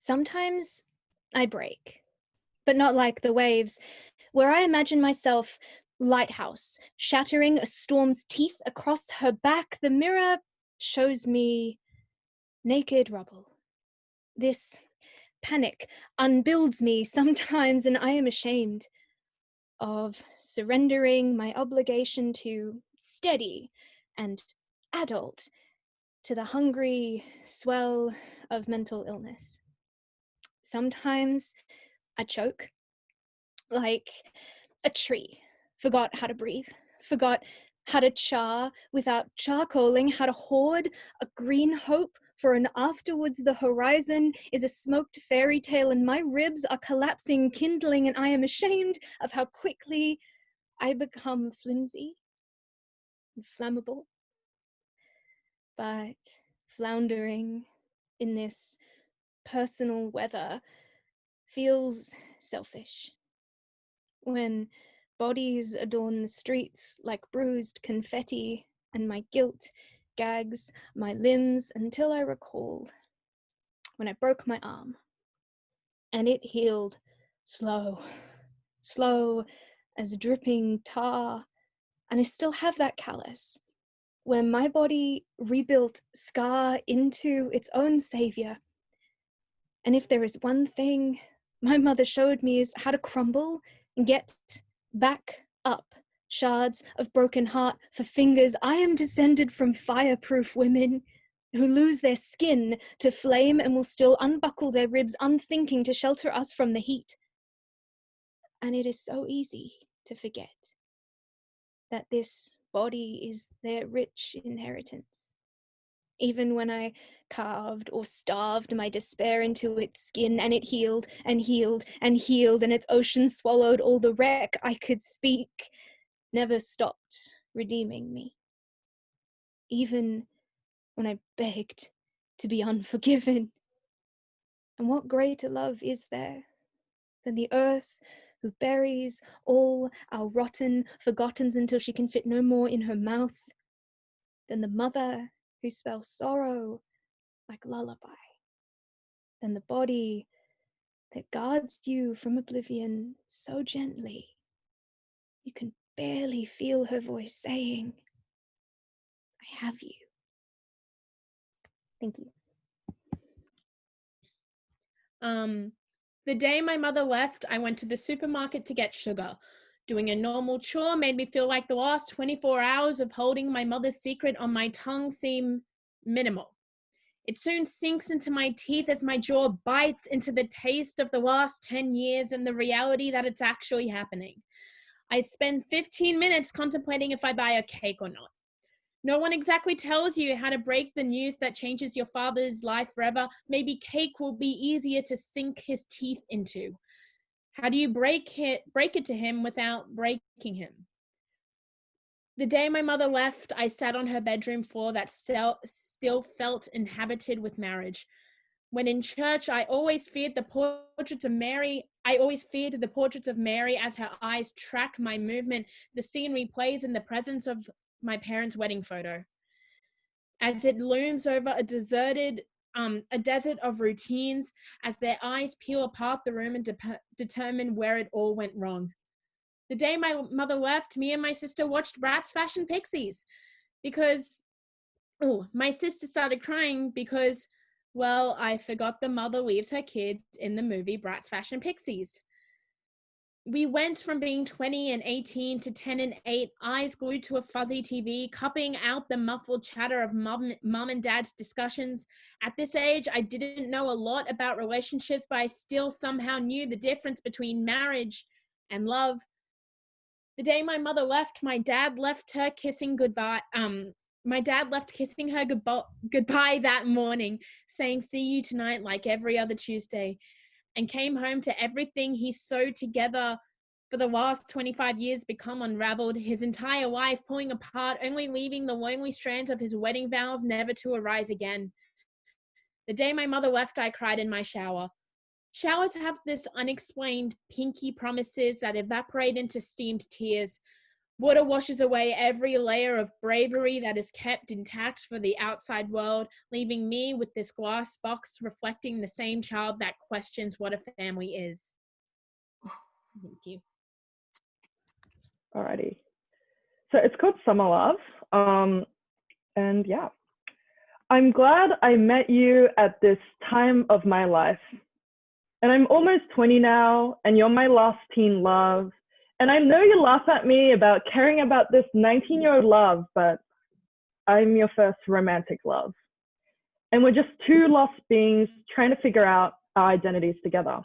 Sometimes I break, but not like the waves, where I imagine myself lighthouse, shattering a storm's teeth across her back. The mirror shows me naked rubble. This panic unbuilds me sometimes, and I am ashamed of surrendering my obligation to steady and adult to the hungry swell of mental illness. Sometimes I choke like a tree, forgot how to breathe, forgot how to char without charcoaling, how to hoard a green hope for an afterwards. The horizon is a smoked fairy tale and my ribs are collapsing, kindling, and I am ashamed of how quickly I become flimsy and flammable. But floundering in this personal weather feels selfish. When bodies adorn the streets like bruised confetti, and my guilt gags my limbs until I recall when I broke my arm, and it healed slow as dripping tar, and I still have that callus where my body rebuilt scar into its own savior. And if there is one thing my mother showed me is how to crumble and get back up. Shards of broken heart for fingers. I am descended from fireproof women who lose their skin to flame and will still unbuckle their ribs unthinking to shelter us from the heat. And it is so easy to forget that this body is their rich inheritance. Even when I carved or starved my despair into its skin, and it healed and healed and healed, and its ocean swallowed all the wreck I could speak, never stopped redeeming me. Even when I begged to be unforgiven. And what greater love is there than the earth who buries all our rotten forgottens until she can fit no more in her mouth, than the mother who spells sorrow like lullaby, than the body that guards you from oblivion so gently you can barely feel her voice saying, I have you. Thank you. The day my mother left, I went to the supermarket to get sugar. Doing a normal chore made me feel like the last 24 hours of holding my mother's secret on my tongue seem minimal. It soon sinks into my teeth as my jaw bites into the taste of the last 10 years and the reality that it's actually happening. I spend 15 minutes contemplating if I buy a cake or not. No one exactly tells you how to break the news that changes your father's life forever. Maybe cake will be easier to sink his teeth into. How do you break it to him without breaking him? The day my mother left, I sat on her bedroom floor that still felt inhabited with marriage. When in church, I always feared the portraits of Mary as her eyes track my movement. The scene replays in the presence of my parents' wedding photo. As it looms over a desert of routines, as their eyes peel apart the room and determine where it all went wrong. The day my mother left, me and my sister watched Bratz Fashion Pixies because, my sister started crying because, well, I forgot the mother leaves her kids in the movie Bratz Fashion Pixies. We went from being 20 and 18 to 10 and 8, eyes glued to a fuzzy TV, cupping out the muffled chatter of mom and dad's discussions. At this age, I didn't know a lot about relationships, but I still somehow knew the difference between marriage and love. The day my mother left, my dad left kissing her goodbye that morning, saying, "See you tonight," like every other Tuesday, and came home to everything he sewed together for the last 25 years become unraveled, his entire life pulling apart, only leaving the lonely strands of his wedding vows never to arise again. The day my mother left, I cried in my shower. Showers have this unexplained pinky promises that evaporate into steamed tears. Water washes away every layer of bravery that is kept intact for the outside world, leaving me with this glass box reflecting the same child that questions what a family is. Thank you. Alrighty. So it's called Summer Love. And yeah, I'm glad I met you at this time of my life. And I'm almost 20 now, and you're my last teen love. And I know you laugh at me about caring about this 19-year-old love, but I'm your first romantic love. And we're just two lost beings trying to figure out our identities together.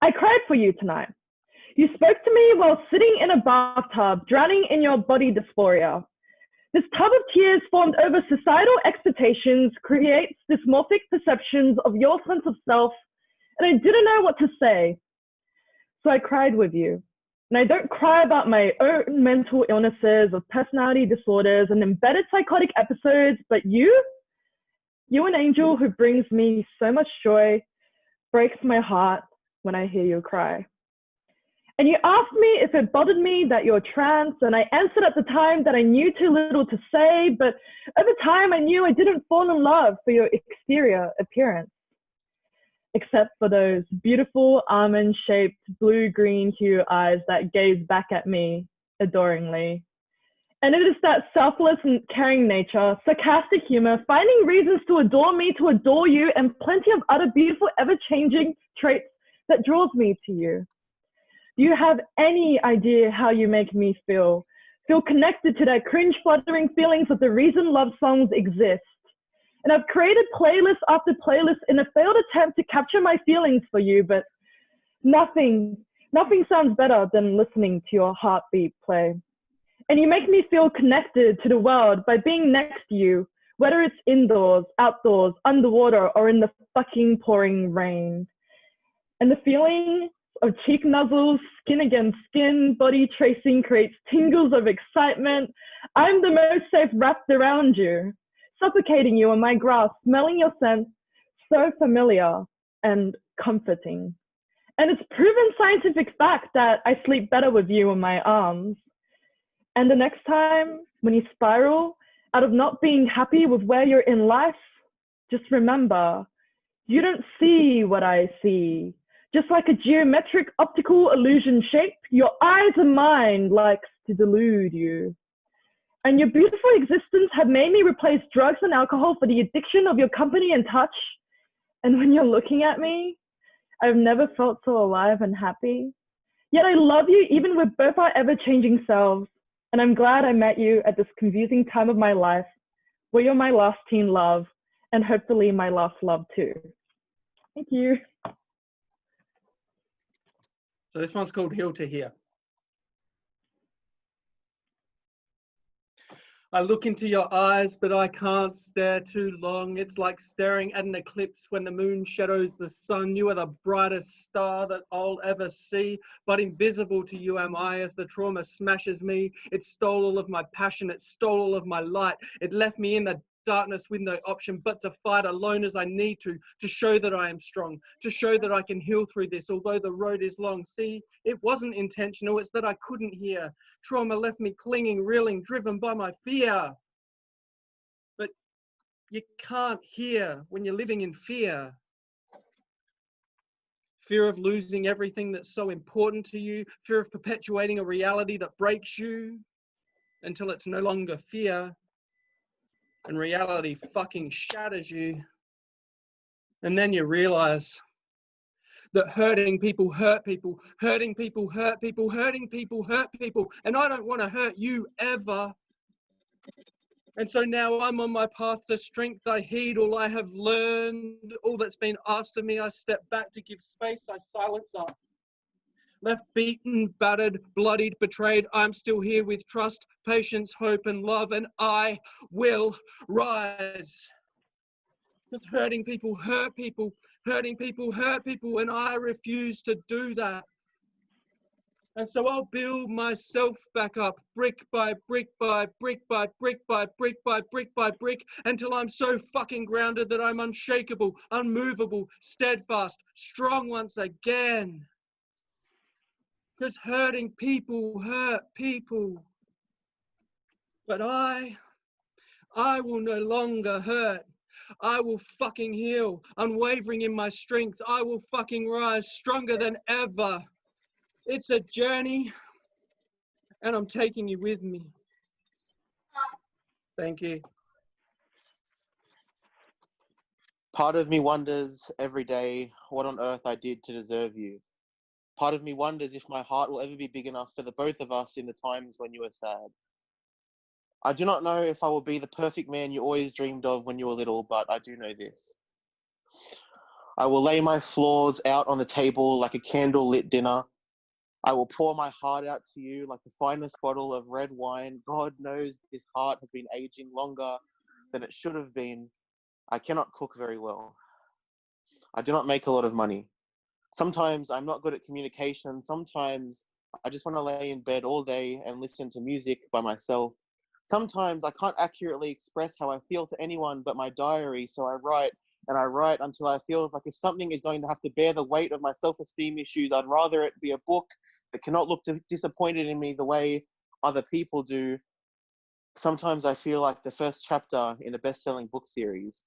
I cried for you tonight. You spoke to me while sitting in a bathtub, drowning in your body dysphoria. This tub of tears formed over societal expectations creates dysmorphic perceptions of your sense of self, and I didn't know what to say. So I cried with you. And I don't cry about my own mental illnesses or personality disorders and embedded psychotic episodes, but you're an angel who brings me so much joy, breaks my heart when I hear you cry. And you asked me if it bothered me that you're trans, and I answered at the time that I knew too little to say, but over time I knew I didn't fall in love for your exterior appearance, except for those beautiful almond-shaped blue-green hue eyes that gaze back at me adoringly. And it is that selfless and caring nature, sarcastic humor, finding reasons to adore me, to adore you, and plenty of other beautiful, ever-changing traits that draws me to you. Do you have any idea how you make me feel? Feel connected to that cringe-fluttering feelings of the reason love songs exist. And I've created playlist after playlist in a failed attempt to capture my feelings for you, but nothing sounds better than listening to your heartbeat play. And you make me feel connected to the world by being next to you, whether it's indoors, outdoors, underwater, or in the fucking pouring rain. And the feeling of cheek nuzzles, skin against skin, body tracing creates tingles of excitement. I'm the most safe wrapped around you, suffocating you on my grasp, smelling your scent, so familiar and comforting. And it's proven scientific fact that I sleep better with you in my arms. And the next time when you spiral out of not being happy with where you're in life, just remember, you don't see what I see. Just like a geometric optical illusion shape, your eyes and mind likes to delude you. And your beautiful existence have made me replace drugs and alcohol for the addiction of your company and touch. And when you're looking at me, I've never felt so alive and happy. Yet I love you even with both our ever-changing selves. And I'm glad I met you at this confusing time of my life, where you're my last teen love, and hopefully my last love too. Thank you. So this one's called Hill to Here. I look into your eyes, but I can't stare too long. It's like staring at an eclipse when the moon shadows the sun. You are the brightest star that I'll ever see, but invisible to you am I as the trauma smashes me. It stole all of my passion. It stole all of my light. It left me in the darkness with no option but to fight alone as I need to show that I am strong, to show that I can heal through this, although the road is long. See, it wasn't intentional, it's that I couldn't hear. Trauma left me clinging, reeling, driven by my fear. But you can't hear when you're living in fear. Fear of losing everything that's so important to you, fear of perpetuating a reality that breaks you until it's no longer fear. And reality fucking shatters you. And then you realize that hurting people hurt people, hurting people hurt people, hurting people hurt people. And I don't want to hurt you ever. And so now I'm on my path to strength. I heed all I have learned, all that's been asked of me. I step back to give space. I silence up. Left beaten, battered, bloodied, betrayed, I'm still here with trust, patience, hope, and love, and I will rise. Because hurting people hurt people, hurting people hurt people, and I refuse to do that. And so I'll build myself back up, brick by brick by brick by brick by brick by brick by brick, until I'm so fucking grounded that I'm unshakable, unmovable, steadfast, strong once again. because hurting people hurt people. But I will no longer hurt. I will fucking heal, unwavering in my strength. I will fucking rise stronger than ever. It's a journey, and I'm taking you with me. Thank you. Part of me wonders every day what on earth I did to deserve you. Part of me wonders if my heart will ever be big enough for the both of us in the times when you were sad. I do not know if I will be the perfect man you always dreamed of when you were little, but I do know this. I will lay my flaws out on the table like a candle-lit dinner. I will pour my heart out to you like the finest bottle of red wine. God knows this heart has been aging longer than it should have been. I cannot cook very well. I do not make a lot of money. Sometimes I'm not good at communication. Sometimes I just want to lay in bed all day and listen to music by myself. Sometimes I can't accurately express how I feel to anyone but my diary, so I write and I write until I feel like if something is going to have to bear the weight of my self-esteem issues, I'd rather it be a book that cannot look disappointed in me the way other people do. Sometimes I feel like the first chapter in a best-selling book series.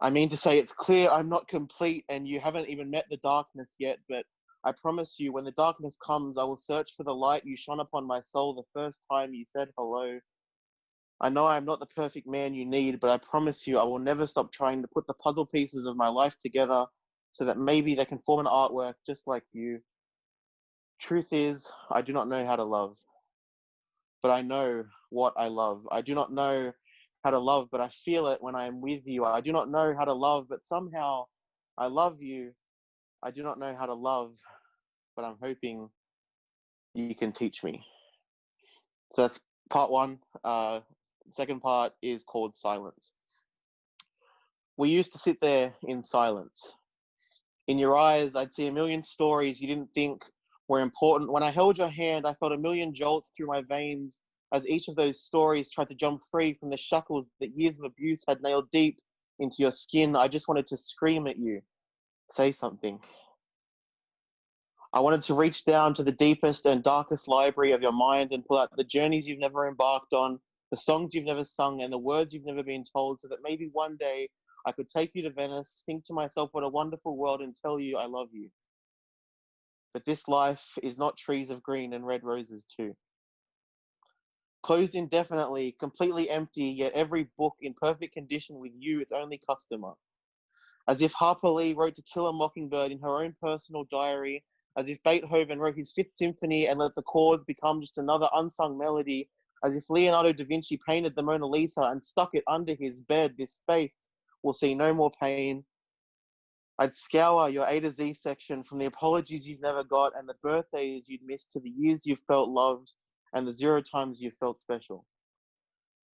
I mean to say it's clear I'm not complete and you haven't even met the darkness yet, but I promise you when the darkness comes, I will search for the light you shone upon my soul the first time you said hello. I know I'm not the perfect man you need, but I promise you I will never stop trying to put the puzzle pieces of my life together so that maybe they can form an artwork just like you. Truth is, I do not know how to love, but I know what I love. I do not know how to love, but I feel it when I am with you. I do not know how to love, but somehow I love you. I do not know how to love, but I'm hoping you can teach me. So that's part one. Second part is called silence. We used to sit there in silence. In your eyes, I'd see a million stories you didn't think were important. When I held your hand, I felt a million jolts through my veins as each of those stories tried to jump free from the shackles that years of abuse had nailed deep into your skin. I just wanted to scream at you, say something. I wanted to reach down to the deepest and darkest library of your mind and pull out the journeys you've never embarked on, the songs you've never sung, and the words you've never been told, so that maybe one day I could take you to Venice, think to myself what a wonderful world, and tell you I love you. But this life is not trees of green and red roses too. Closed indefinitely, completely empty, yet every book in perfect condition with you, its only customer. As if Harper Lee wrote To Kill a Mockingbird in her own personal diary, as if Beethoven wrote his Fifth Symphony and let the chords become just another unsung melody, as if Leonardo da Vinci painted the Mona Lisa and stuck it under his bed, this face will see no more pain. I'd scour your A to Z section from the apologies you've never got and the birthdays you'd missed to the years you've felt loved and the 0 times you felt special.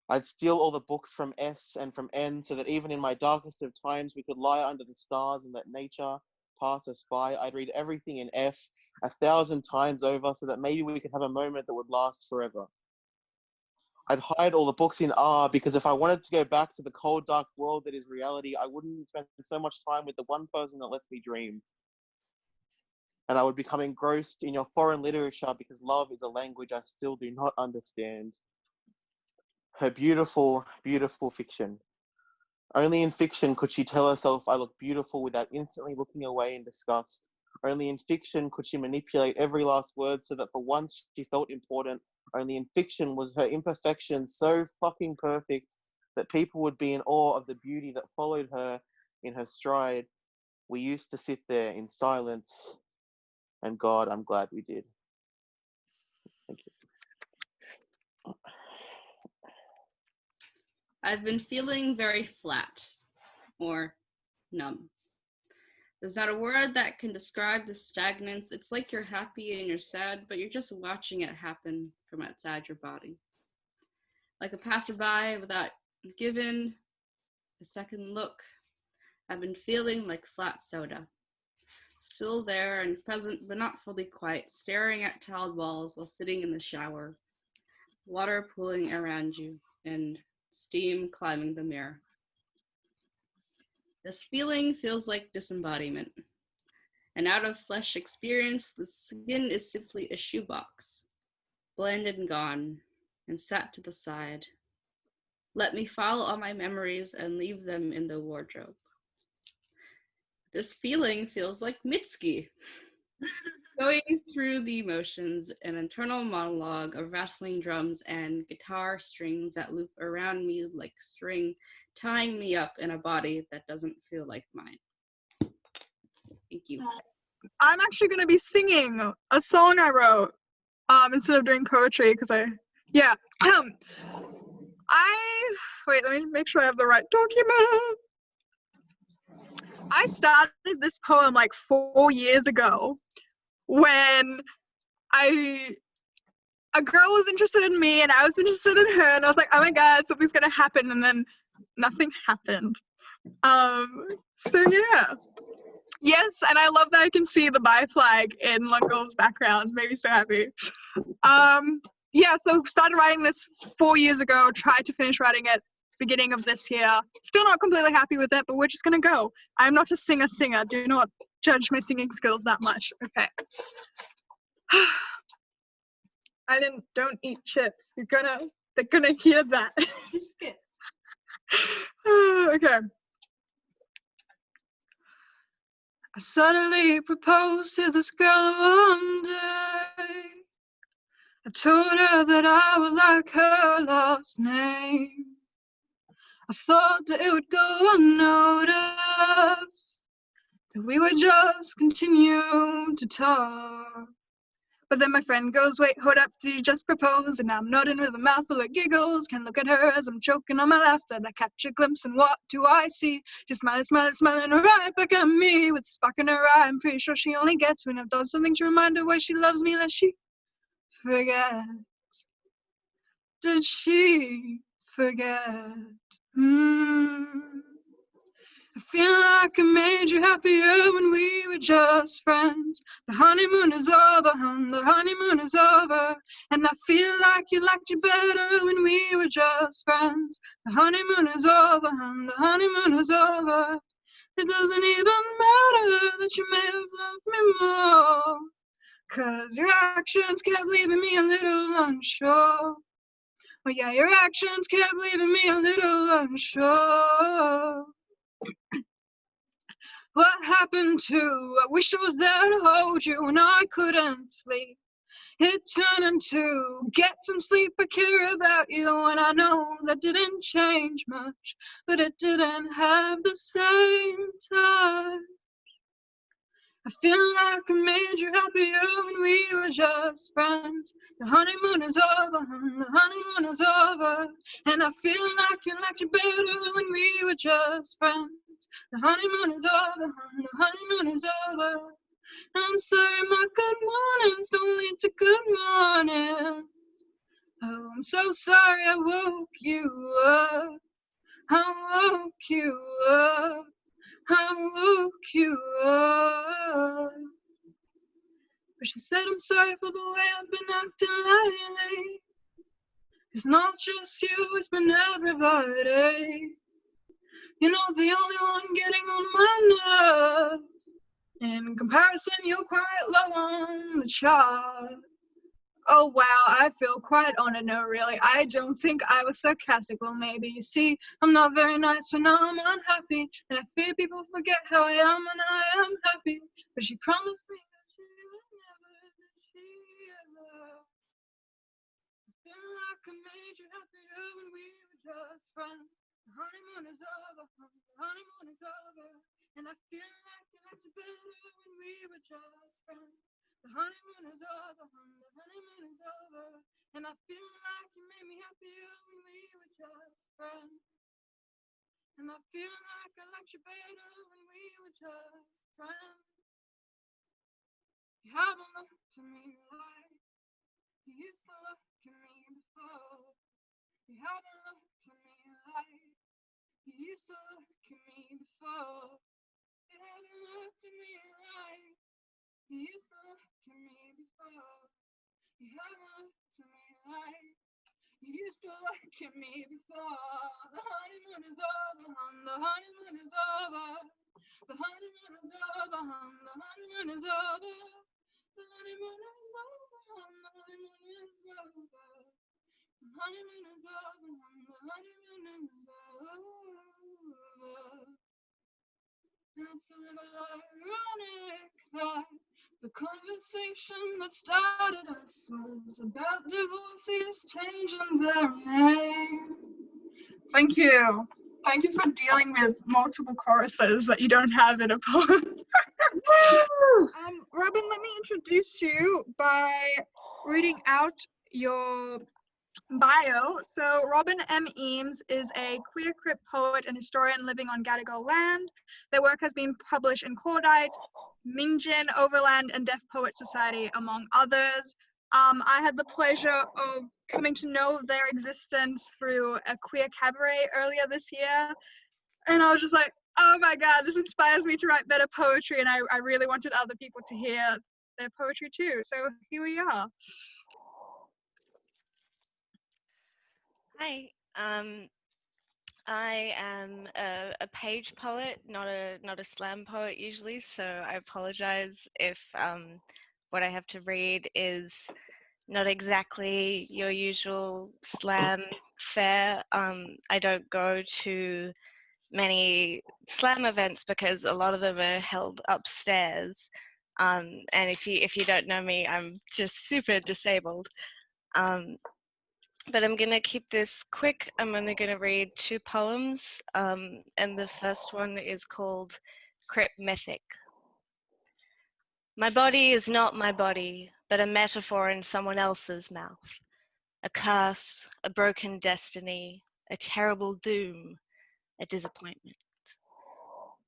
I'd steal all the books from S and from N so that even in my darkest of times we could lie under the stars and let nature pass us by. I'd read everything in F 1,000 times over so that maybe we could have a moment that would last forever. I'd hide all the books in R because if I wanted to go back to the cold, dark world that is reality, I wouldn't spend so much time with the one person that lets me dream. And I would become engrossed in your foreign literature because love is a language I still do not understand. Her beautiful, beautiful fiction. Only in fiction could she tell herself I look beautiful without instantly looking away in disgust. Only in fiction could she manipulate every last word so that for once she felt important. Only in fiction was her imperfection so fucking perfect that people would be in awe of the beauty that followed her in her stride. We used to sit there in silence, and God, I'm glad we did. Thank you. I've been feeling very flat or numb. There's not a word that can describe the stagnance. It's like you're happy and you're sad, but you're just watching it happen from outside your body. Like a passerby without giving a second look, I've been feeling like flat soda. Still there and present, but not fully quite, staring at tiled walls while sitting in the shower. Water pooling around you and steam climbing the mirror. This feeling feels like disembodiment. An out-of-flesh experience, the skin is simply a shoebox, blended and gone, and sat to the side. Let me file all my memories and leave them in the wardrobe. This feeling feels like Mitski. Going through the emotions, an internal monologue of rattling drums and guitar strings that loop around me like string, tying me up in a body that doesn't feel like mine. Thank you. I'm actually going to be singing a song I wrote instead of doing poetry because wait, let me make sure I have the right document. I started this poem like 4 years ago when a girl was interested in me and I was interested in her, and I was like, oh my god, something's gonna happen, and then nothing happened. So yeah. Yes, and I love that I can see the bi flag in Lungol's background. Made me so happy. Yeah, so started writing this 4 years ago, tried to finish writing it beginning of this year. Still not completely happy with it, but we're just gonna go. I'm not a singer. Do not judge my singing skills that much. Okay. Don't eat chips. They're gonna hear that. Okay. I suddenly proposed to this girl one day. I told her that I would like her last name. I thought that it would go unnoticed, that we would just continue to talk. But then my friend goes, wait, hold up, did you just propose? And I'm nodding with a mouth full of giggles. Can look at her as I'm choking on my laughter. I catch a glimpse, and what do I see? She's smiling right back at me with a spark in her eye. I'm pretty sure she only gets when I've done something to remind her why she loves me, lest she forget. Did she forget? I feel like I made you happier when we were just friends. The honeymoon is over, the honeymoon is over. And I feel like you liked you better when we were just friends. The honeymoon is over, the honeymoon is over. It doesn't even matter that you may have loved me more, 'cause your actions kept leaving me a little unsure. Oh yeah, your actions kept leaving me a little unsure. What happened to, I wish I was there to hold you when I couldn't sleep. It turned into, get some sleep, I care about you, and I know that didn't change much, but it didn't have the same touch. I feel like I made you happier when we were just friends. The honeymoon is over, the honeymoon is over. And I feel like you liked you better when we were just friends. The honeymoon is over, the honeymoon is over. I'm sorry my good mornings don't lead to good mornings. Oh, I'm so sorry I woke you up. I woke you up. I woke you up. But she said, I'm sorry for the way I've been acting lately. It's not just you, it's been everybody. You're not the only one getting on my nerves. In comparison, you're quite low on the chart. Oh wow, I feel quite honored. No, really, I don't think I was sarcastic. Well, maybe. You see, I'm not very nice when I'm unhappy, and I fear people forget how I am when I am happy. But she promised me that she would never, that she ever. I feel like I made you happier when we were just friends. The honeymoon is over, the honeymoon is over, and I feel like you liked it better when we were just friends. The honeymoon is over, the honeymoon is over, and I feel like you made me happier when we were just friends. And I feel like I liked you better when we were just friends. You haven't looked to me like you used to look at me before. You haven't looked to me like you used to look at me before. You haven't looked at me like you used to look at me before. You haven't looked at me like you used to look at me before. The honeymoon is over, the honeymoon is over. The honeymoon is over, the honeymoon is over. The honeymoon is over. The honeymoon is over. The honeymoon is over. The honeymoon is over. And it's a little ironic that the conversation that started us was about divorcees changing their name. Thank you. Thank you for dealing with multiple choruses that you don't have in a poem. Robin, let me introduce you by reading out your bio. So Robin M. Eames is a queer crip poet and historian living on Gadigal land. Their work has been published in Cordite, Mingjin, Overland, and Deaf Poet Society, among others. I had the pleasure of coming to know their existence through a queer cabaret earlier this year. And I was just like, oh my God, this inspires me to write better poetry. And I really wanted other people to hear their poetry too. So here we are. Hi, I am a page poet, not a slam poet usually, so I apologize if what I have to read is not exactly your usual slam fare. I don't go to many slam events because a lot of them are held upstairs, and if you don't know me, I'm just super disabled. But I'm going to keep this quick. I'm only going to read 2 poems, and the first one is called Crip Mythic. My body is not my body, but a metaphor in someone else's mouth. A curse, a broken destiny, a terrible doom, a disappointment.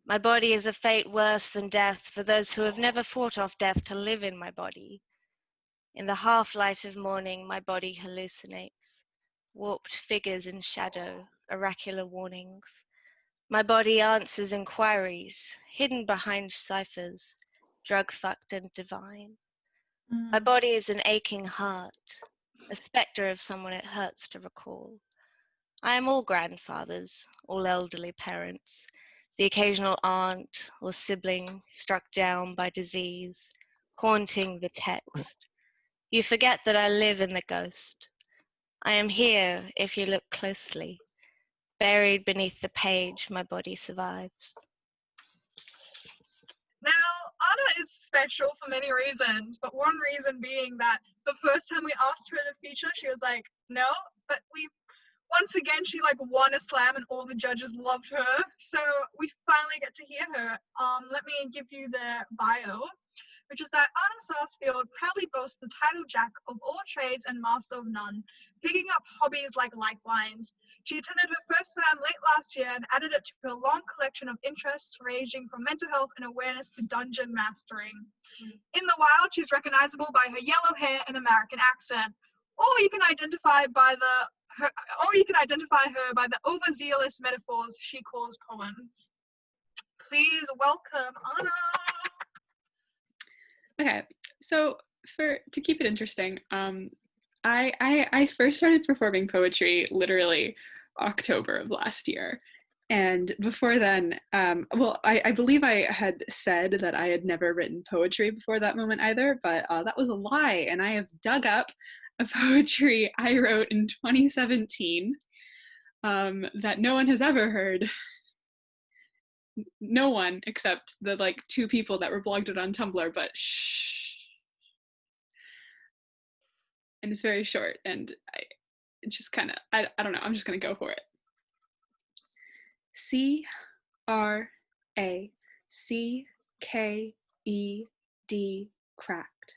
My body is a fate worse than death for those who have never fought off death to live in my body. In the half-light of morning, my body hallucinates. Warped figures in shadow, oracular warnings. My body answers inquiries, hidden behind ciphers, drug-fucked and divine. My body is an aching heart, a spectre of someone it hurts to recall. I am all grandfathers, all elderly parents, the occasional aunt or sibling struck down by disease, haunting the text. You forget that I live in the ghost. I am here, if you look closely. Buried beneath the page, my body survives. Now, Anna is special for many reasons, but one reason being that the first time we asked her to feature, she was like, no, but once again, she won a slam and all the judges loved her. So we finally get to hear her. Let me give you the bio, which is that Anna Sarsfield proudly boasts the title Jack of all trades and master of none, picking up hobbies like lifelines. She attended her first slam late last year and added it to her long collection of interests ranging from mental health and awareness to dungeon mastering. In the wild, she's recognizable by her yellow hair and American accent, or you can identify her by the overzealous metaphors she calls poems. Please welcome Anna. Okay, so to keep it interesting, I first started performing poetry literally October of last year. And before then, I believe I had said that I had never written poetry before that moment either, but that was a lie. And I have dug up a poetry I wrote in 2017 that no one has ever heard. No one except the 2 people that were blogged it on Tumblr, but shh. And it's very short, and it's just kind of, I don't know, I'm just gonna go for it. C-R-A-C-K-E-D cracked.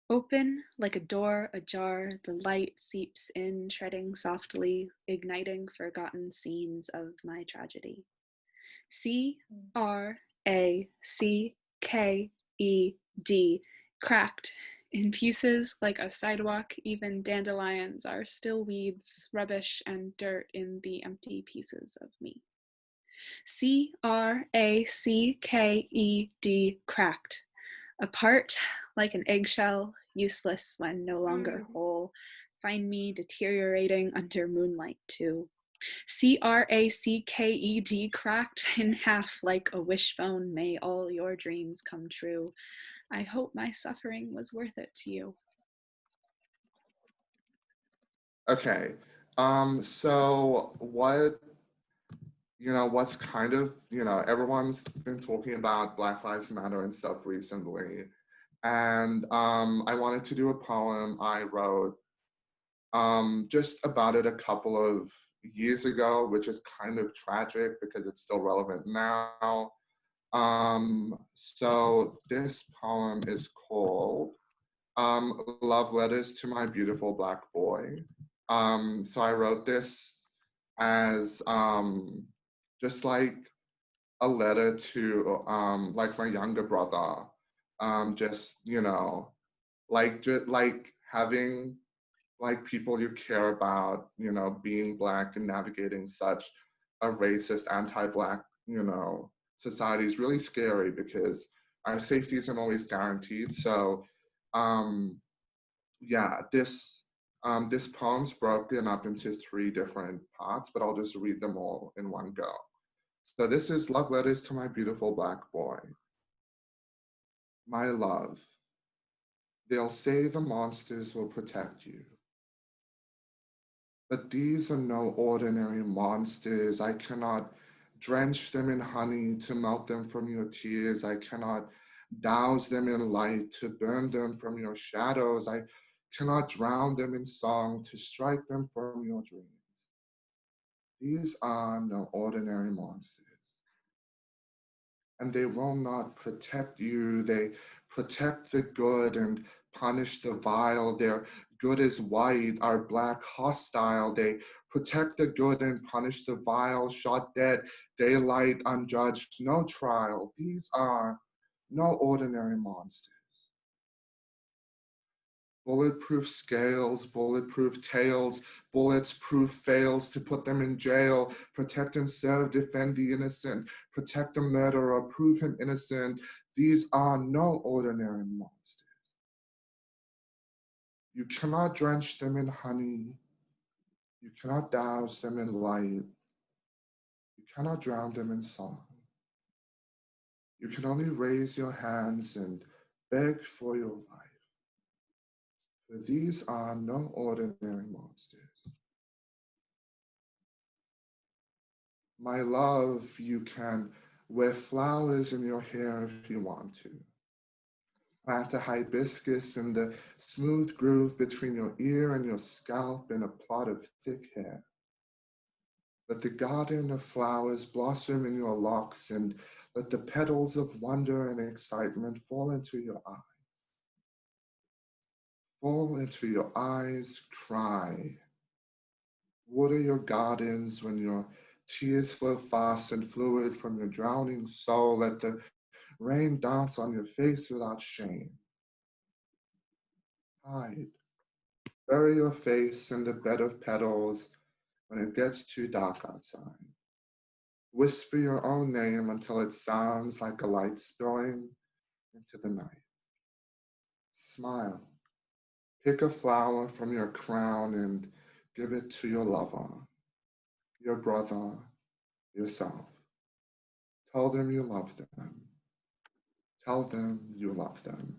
Open like a door ajar, the light seeps in, treading softly, igniting forgotten scenes of my tragedy. C-R-A-C-K-E-D cracked. In pieces like a sidewalk, even dandelions are still weeds, rubbish, and dirt in the empty pieces of me. C-R-A-C-K-E-D cracked. Apart like an eggshell, useless when no longer whole. Find me deteriorating under moonlight too. C-R-A-C-K-E-D cracked in half like a wishbone. May all your dreams come true. I hope my suffering was worth it to you. Okay. So what's kind of, everyone's been talking about Black Lives Matter and stuff recently. And I wanted to do a poem I wrote just about it a couple of years ago, which is kind of tragic because it's still relevant now. So this poem is called Love Letters to My Beautiful Black Boy. So I wrote this as just like a letter to like my younger brother, just like having like people you care about, being Black and navigating such a racist, anti-Black, society is really scary because our safety isn't always guaranteed. So yeah, this poem's broken up into 3 different parts, but I'll just read them all in one go. So this is Love Letters to My Beautiful Black Boy. My love, they'll say the monsters will protect you. But these are no ordinary monsters. I cannot drench them in honey to melt them from your tears. I cannot douse them in light to burn them from your shadows. I cannot drown them in song to strike them from your dreams. These are no ordinary monsters. And they will not protect you. They protect the good and punish the vile. Their good is white, our Black hostile. They protect the good and punish the vile, shot dead, daylight unjudged, no trial. These are no ordinary monsters. Bulletproof scales, bulletproof tails, bullets proof fails to put them in jail. Protect and serve, defend the innocent. Protect the murderer, prove him innocent. These are no ordinary monsters. You cannot drench them in honey. You cannot douse them in light. You cannot drown them in song. You can only raise your hands and beg for your life. For these are no ordinary monsters. My love, you can wear flowers in your hair if you want to. Plant a hibiscus in the smooth groove between your ear and your scalp in a plot of thick hair. Let the garden of flowers blossom in your locks and let the petals of wonder and excitement fall into your eyes. Fall into your eyes, cry. Water your gardens when your tears flow fast and fluid from your drowning soul. Let the rain dance on your face without shame. Hide. Bury your face in the bed of petals when it gets too dark outside. Whisper your own name until it sounds like a light spilling into the night. Smile. Pick a flower from your crown and give it to your lover, your brother, yourself. Tell them you love them. Tell them you love them.